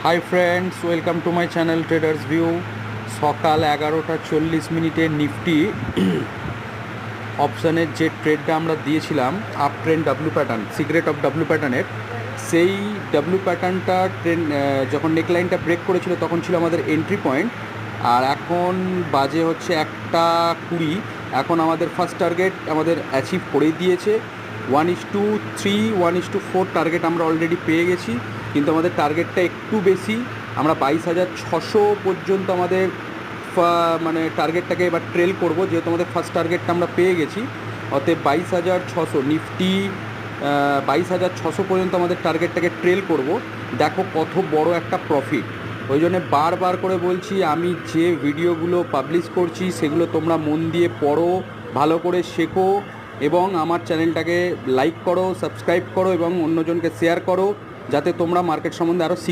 Hi friends, welcome to my channel traders view. সকাল 11টা 40 Nifty অপশানের যে ট্রেডটা আমরা দিয়েছিলাম up trend W pattern, secret of W প্যাটার্নের, সেই ডাব্লু প্যাটার্নটা যখন নেকলাইনটা ব্রেক করেছিল তখন ছিল আমাদের এন্ট্রি পয়েন্ট। আর এখন বাজে হচ্ছে 1:20। এখন আমাদের ফার্স্ট টার্গেট আমাদের অ্যাচিভ করেই দিয়েছে। 1:3 1:4 টার্গেট আমরা অলরেডি পেয়ে গেছি, কিন্তু আমাদের টার্গেটটা একটু বেশি। আমরা 22,600 পর্যন্ত আমাদের মানে টার্গেটটাকে এবার ট্রেল করব, যেহেতু আমাদের ফার্স্ট টার্গেটটা আমরা পেয়ে গেছি। অতএব 22,600 নিফটি 22,600 পর্যন্ত আমাদের টার্গেটটাকে ট্রেল করব। দেখো কত বড় একটা প্রফিট। ওই জন্যে বারবার করে বলছি, আমি যে ভিডিওগুলো পাবলিশ করছি সেগুলো তোমরা মন দিয়ে পড়ো, ভালো করে শেখো এবং আমার চ্যানেলটাকে লাইক করো, সাবস্ক্রাইব করো এবং অন্যজনকে শেয়ার করো, যাতে তোমরা মার্কেট সম্বন্ধে আরও